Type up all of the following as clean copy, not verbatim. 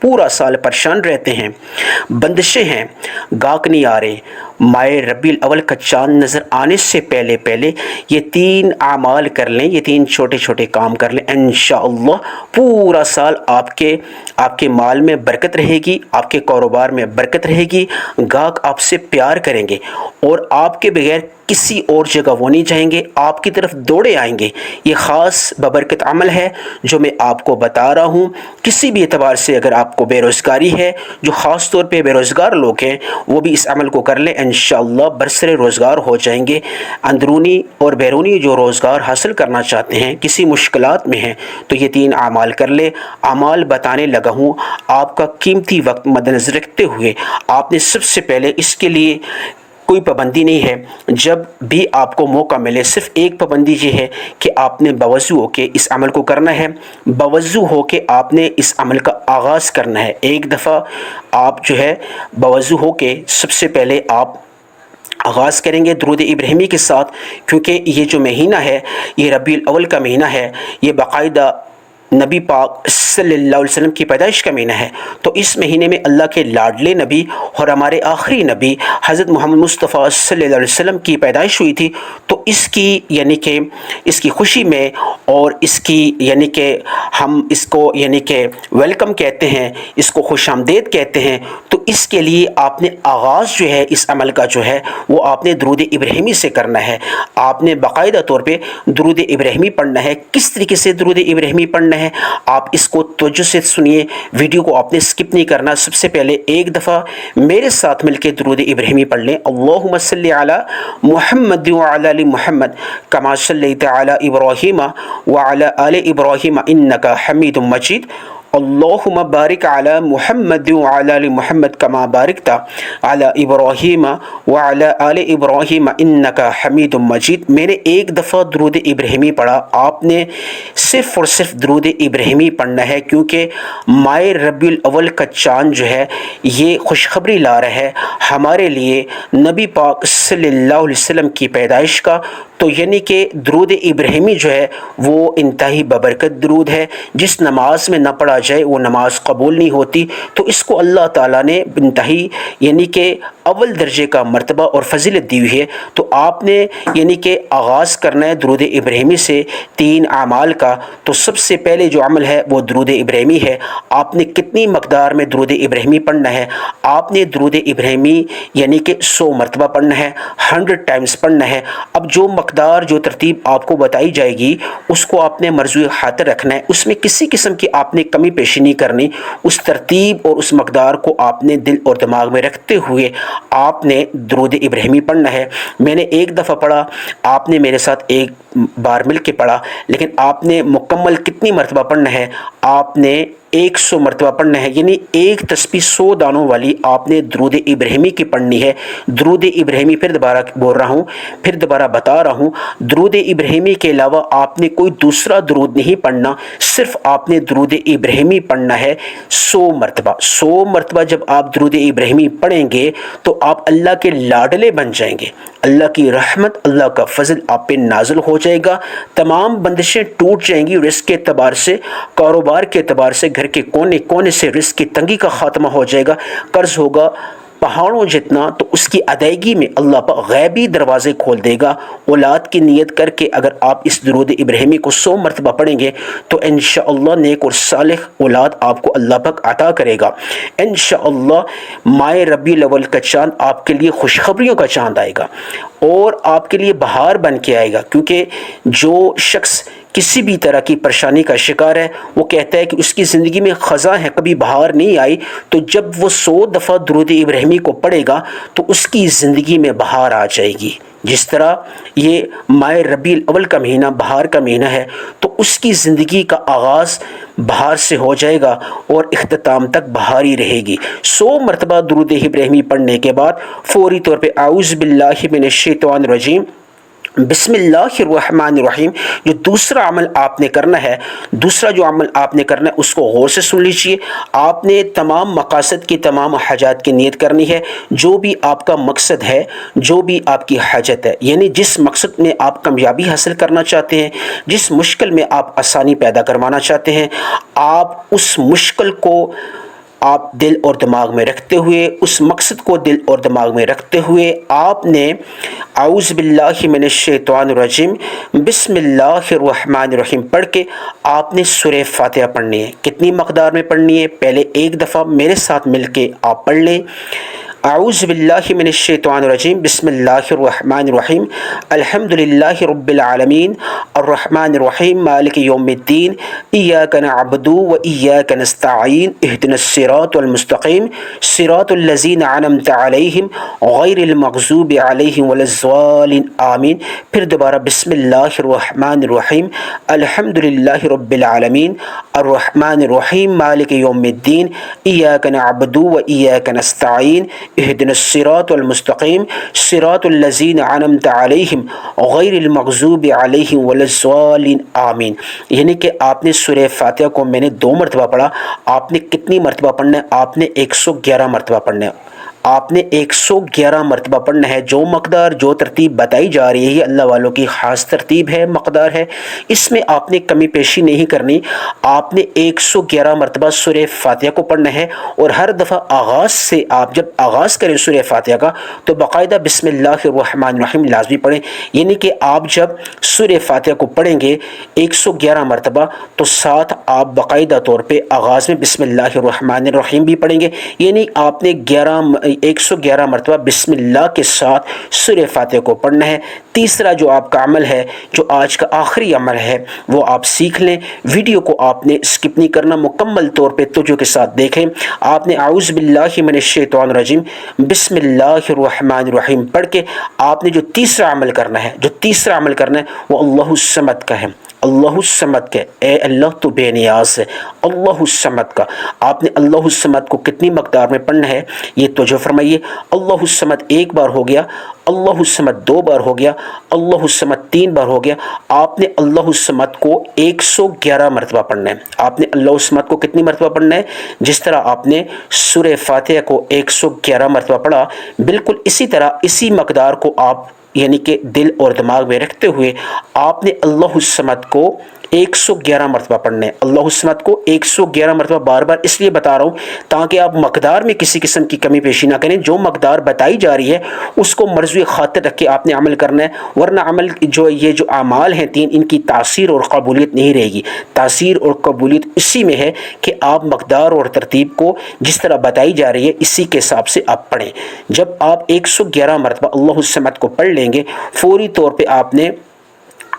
پورا سال پریشان رہتے ہیں، بندشیں ہیں، گاہک نہیں آ رہے، ماہ ربیع الاول کا چاند نظر آنے سے پہلے پہلے یہ 3 اعمال کر لیں، یہ 3 چھوٹے چھوٹے کام کر لیں، انشاءاللہ پورا سال آپ کے مال میں برکت رہے گی، آپ کے کاروبار میں برکت رہے گی، گاہک آپ سے پیار کریں گے اور آپ کے بغیر کسی اور جگہ وہ نہیں جائیں گے، آپ کی طرف دوڑے آئیں گے۔ یہ خاص ببرکت عمل ہے جو میں آپ کو بتا رہا ہوں۔ کسی بھی اعتبار سے اگر آپ کو بے روزگاری ہے، جو خاص طور پہ بے روزگار لوگ ہیں وہ بھی اس عمل کو کر لیں، انشاءاللہ برسر روزگار ہو جائیں گے۔ اندرونی اور بیرونی جو روزگار حاصل کرنا چاہتے ہیں، کسی مشکلات میں ہیں، تو یہ 3 اعمال کر لیں۔ اعمال بتانے لگا ہوں، آپ کا قیمتی وقت مد نظر رکھتے ہوئے آپ نے سب سے پہلے اس کے لیے کوئی پابندی نہیں ہے، جب بھی آپ کو موقع ملے صرف ایک پابندی یہ ہے کہ آپ نے باوضو ہو کے اس عمل کو کرنا ہے، باوضو ہو کے آپ نے اس عمل کا آغاز کرنا ہے۔ ایک دفعہ آپ جو ہے باوضو ہو کے سب سے پہلے آپ آغاز کریں گے درود ابراہیمی کے ساتھ، کیونکہ یہ جو مہینہ ہے یہ ربیع الاول کا مہینہ ہے، یہ باقاعدہ نبی پاک صلی اللہ علیہ وسلم کی پیدائش کا مہینہ ہے۔ تو اس مہینے میں اللہ کے لاڈلے نبی اور ہمارے آخری نبی حضرت محمد مصطفیٰ صلی اللہ علیہ وسلم کی پیدائش ہوئی تھی، تو اس کی خوشی میں اور اس کی ہم اس کو ویلکم کہتے ہیں، اس کو خوش آمدید کہتے ہیں۔ تو اس کے لیے آپ نے آغاز جو ہے اس عمل کا جو ہے وہ آپ نے درود ابراہیمی سے کرنا ہے۔ آپ نے باقاعدہ طور پہ درود ابراہیمی پڑھنا ہے۔ کس طریقے سے درود ابراہیمی پڑھنا ہے آپ اس کو توجہ سے سنیے، ویڈیو کو آپ نے سکپ نہیں کرنا۔ سب سے پہلے ایک دفعہ میرے ساتھ مل کے درود ابراہیمی پڑھ لیں۔ اللہم صلی علی محمد وعلی آل محمد کما صلیت علی ابراہیم وعلی آل ابراہیم انک حمید مجید۔ اللہم بارک علی محمد وعلی آل محمد کما بارکت علی ابراہیم وعلی آل ابراہیم انک حمید مجید۔ میں نے ایک دفعہ درود ابراہیمی پڑھا، آپ نے صرف اور صرف درود ابراہیمی پڑھنا ہے، کیونکہ ماہ ربیع الاول کا چاند جو ہے یہ خوشخبری لا رہا ہے ہمارے لیے نبی پاک صلی اللہ علیہ وسلم کی پیدائش کا۔ تو کہ درود ابراہیمی جو ہے وہ انتہائی ببرکت درود ہے، جس نماز میں نہ پڑھا جائے وہ نماز قبول نہیں ہوتی۔ تو اس کو اللہ تعالیٰ نے انتہائی کہ اول درجے کا مرتبہ اور فضیلت دی ہوئی ہے۔ تو آپ نے کہ آغاز کرنا ہے درود ابراہیمی سے 3 اعمال کا۔ تو سب سے پہلے جو عمل ہے وہ درود ابراہیمی ہے۔ آپ نے کتنی مقدار میں درود ابراہیمی پڑھنا ہے؟ آپ نے درود ابراہیمی 100 مرتبہ پڑھنا ہے، 100 ٹائمز پڑھنا ہے۔ اب جو مقدار جو ترتیب آپ کو بتائی جائے گی اس کو آپ نے مرجوع خاطر رکھنا ہے، اس میں کسی قسم کی آپ نے کمی پیشی نہیں کرنی۔ اس ترتیب اور اس مقدار کو آپ نے دل اور دماغ میں رکھتے ہوئے آپ نے درود ابراہیمی پڑھنا ہے۔ میں نے ایک دفعہ پڑھا، آپ نے میرے ساتھ ایک بار مل کے پڑھا، لیکن آپ نے مکمل کتنی مرتبہ پڑھنا ہے؟ آپ نے 100 مرتبہ پڑھنا ہے، ایک تسبیح 100 دانوں والی آپ نے درود ابراہیمی کی پڑھنی ہے۔ درود ابراہیمی پھر دوبارہ بول رہا ہوں، پھر دوبارہ بتا رہا ہوں، درود ابراہیمی کے علاوہ آپ نے کوئی دوسرا درود نہیں پڑھنا، صرف آپ نے درود ابراہیمی پڑھنا ہے 100 مرتبہ۔ 100 مرتبہ جب آپ درود ابراہیمی پڑھیں گے تو آپ اللہ کے لاڈلے بن جائیں گے، اللہ کی رحمت، اللہ کا فضل آپ پہ نازل ہو جائے گا، تمام بندشیں ٹوٹ جائیں گی، رزق کے اعتبار سے، کاروبار کے اعتبار سے، گھر کے کونے کونے سے رزق کی تنگی کا خاتمہ ہو جائے گا، قرض ہوگا پہاڑوں جتنا، تو اس کی ادائیگی میں اللہ پاک غیبی دروازے کھول دے گا۔ اولاد کی نیت کر کے اگر آپ اس درود ابراہیمی کو 100 مرتبہ پڑھیں گے تو انشاءاللہ نیک اور صالح اولاد آپ کو اللہ پاک عطا کرے گا۔ انشاءاللہ ماہ ربیع الاول کا چاند آپ کے لیے خوشخبریوں کا چاند آئے گا اور آپ کے لیے بہار بن کے آئے گا، کیونکہ جو شخص کسی بھی طرح کی پریشانی کا شکار ہے وہ کہتا ہے کہ اس کی زندگی میں خزاں ہے، کبھی بہار نہیں آئی، تو جب وہ 100 دفعہ درود ابراہیمی کو پڑھے گا تو اس کی زندگی میں بہار آ جائے گی۔ جس طرح یہ ماہ ربیع الاول کا مہینہ بہار کا مہینہ ہے، تو اس کی زندگی کا آغاز بہار سے ہو جائے گا اور اختتام تک بہار ہی رہے گی۔ 100 مرتبہ درود ابراہیمی پڑھنے کے بعد فوری طور پہ اعوذ باللہ من الشیطان الرجیم بسم اللہ الرحمن الرحیم۔ جو دوسرا عمل آپ نے کرنا ہے، دوسرا جو عمل آپ نے کرنا ہے اس کو غور سے سن لیجئے۔ آپ نے تمام مقاصد کی، تمام حاجات کی نیت کرنی ہے۔ جو بھی آپ کا مقصد ہے، جو بھی آپ کی حاجت ہے، یعنی جس مقصد میں آپ کامیابی حاصل کرنا چاہتے ہیں، جس مشکل میں آپ آسانی پیدا کروانا چاہتے ہیں، آپ اس مشکل کو آپ دل اور دماغ میں رکھتے ہوئے، اس مقصد کو دل اور دماغ میں رکھتے ہوئے آپ نے اعوذ باللہ من الشیطان الرجیم بسم اللہ الرحمن الرحیم پڑھ کے آپ نے سورہ فاتحہ پڑھنی ہے۔ کتنی مقدار میں پڑھنی ہے؟ پہلے ایک دفعہ میرے ساتھ مل کے آپ پڑھ لیں۔ اعوذ باللہ من الشیطان الرجیم بسم اللہ الرحمن الرحیم الحمد للہ رب العالمین الرحمن الرحیم مالک یوم الدین ایاک نعبد و ایاک نستعین اہدنا الصراط المستقیم صراط الذین انعمت علیہم غیر المغضوب علیہم ولا الضالین آمین۔ پھر دوبارہ بسم اللہ الرحمن الرحیم الحمد للہ رب العالمین الرحمن الرحیم مالک یوم الدین ایاک نعبد و ایاک نستعین اہدنا الصراط المستقیم صراط الذین انعمت علیہم غیر المغضوب علیہم ولا الضالین آمین۔ یعنی کہ آپ نے سورہ فاتحہ کو میں نے 2 مرتبہ پڑھا، آپ نے کتنی مرتبہ پڑھنا ہے؟ آپ نے 111 مرتبہ پڑھنا ہے۔ آپ نے 111 مرتبہ پڑھنا ہے۔ جو مقدار، جو ترتیب بتائی جا رہی ہے یہ اللہ والوں کی خاص ترتیب ہے، مقدار ہے، اس میں آپ نے کمی پیشی نہیں کرنی۔ آپ نے 111 مرتبہ سورہ فاتحہ کو پڑھنا ہے، اور ہر دفعہ آغاز سے آپ جب آغاز کریں سورہ فاتحہ کا تو باقاعدہ بسم اللہ الرحمن الرحیم لازمی پڑھیں۔ یعنی کہ آپ جب سورہ فاتحہ کو پڑھیں گے 111 مرتبہ تو ساتھ آپ باقاعدہ طور پہ آغاز میں بسم اللہ الرحمن الرحیم بھی پڑھیں گے۔ یعنی آپ نے 111 مرتبہ بسم اللہ کے ساتھ سورہ فاتحہ کو پڑھنا ہے۔ تیسرا جو آپ کا عمل ہے، جو آج کا آخری عمل ہے، وہ آپ سیکھ لیں۔ ویڈیو کو آپ نے سکپ نہیں کرنا، مکمل طور پہ توجہ کے ساتھ دیکھیں۔ آپ نے اعوذ باللہ من الشیطان الرجیم بسم اللہ الرحمن الرحیم پڑھ کے آپ نے جو تیسرا عمل کرنا ہے، وہ اللہ الصمد کا ہے۔ اللہ الصمد کا، اے اللہ تو بے نیاز ہے، اللہ الصمد کا۔ آپ نے اللہ الصمد کو کتنی مقدار میں پڑھنا ہے یہ توجہ فرمائیے۔ اللہ الصمد 1 بار ہو گیا، اللہ الصمد 2 بار ہو گیا، اللہ الصمد 3 بار ہو گیا۔ آپ نے اللہ الصمد کو 111 مرتبہ پڑھنا ہے۔ آپ نے اللہ الصمد کو کتنی مرتبہ پڑھنا ہے؟ جس طرح آپ نے سورہ فاتحہ کو 111 مرتبہ پڑھا، بالکل اسی طرح اسی مقدار کو آپ یعنی کہ دل اور دماغ میں رکھتے ہوئے آپ نے اللہ الصمد کو 111 مرتبہ پڑھنا ہے۔ اللہ الصمد کو 111 مرتبہ بار بار اس لیے بتا رہا ہوں تاکہ آپ مقدار میں کسی قسم کی کمی پیشی نہ کریں۔ جو مقدار بتائی جا رہی ہے اس کو مرجوع خاطر رکھ کے آپ نے عمل کرنا ہے، ورنہ عمل یہ جو اعمال ہیں 3 ان کی تاثیر اور قبولیت نہیں رہے گی۔ تاثیر اور قبولیت اسی میں ہے کہ آپ مقدار اور ترتیب کو جس طرح بتائی جا رہی ہے اسی کے حساب سے آپ پڑھیں۔ جب آپ 111 مرتبہ اللہ الصمد کو پڑھ لیں گے، فوری طور پہ آپ نے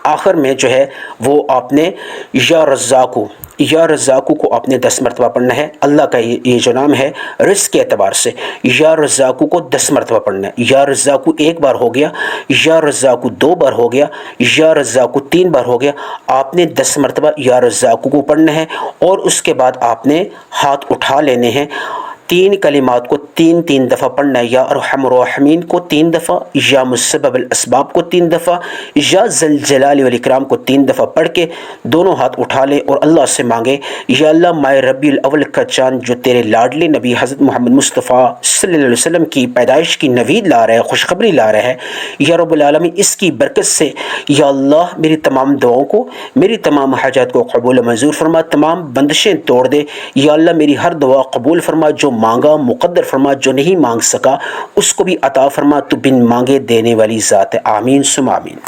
آخر میں جو ہے وہ آپ نے یا رزاقو کو آپ نے 10 مرتبہ پڑھنا ہے۔ اللہ کا یہ جو نام ہے رزق کے اعتبار سے، یا رزاقو کو 10 مرتبہ پڑھنا ہے۔ یا رزاقو 1 بار ہو گیا، یا رزاقو 2 بار ہو گیا، یا رزاقو 3 بار ہو گیا۔ آپ نے 10 مرتبہ یا رزاقو کو پڑھنا ہے، اور اس کے بعد آپ نے ہاتھ اٹھا لینے ہیں۔ 3 کلمات کو 3 دفعہ پڑھنا ہے، یا ارحم الراحمین کو 3 دفعہ، یا مسبب الاسباب کو 3 دفعہ، یا ذل جلال والاکرام کو 3 دفعہ پڑھ کے دونوں ہاتھ اٹھا لیں اور اللہ سے مانگے، یا اللہ ماہ ربیع الاول کا چاند جو تیرے لاڈلے نبی حضرت محمد مصطفیٰ صلی اللہ علیہ وسلم کی پیدائش کی نوید لا رہا ہے، خوشخبری لا رہا ہے، یا رب العالمین اس کی برکت سے یا اللہ میری تمام دعاؤں کو، میری تمام حاجات کو قبول منظور فرما، تمام بندشیں توڑ دے، یا اللہ میری ہر دعا قبول فرما، جو مانگا مقدر فرما، جو نہیں مانگ سکا اس کو بھی عطا فرما، تو بن مانگے دینے والی ذات ہے، آمین ثم آمین۔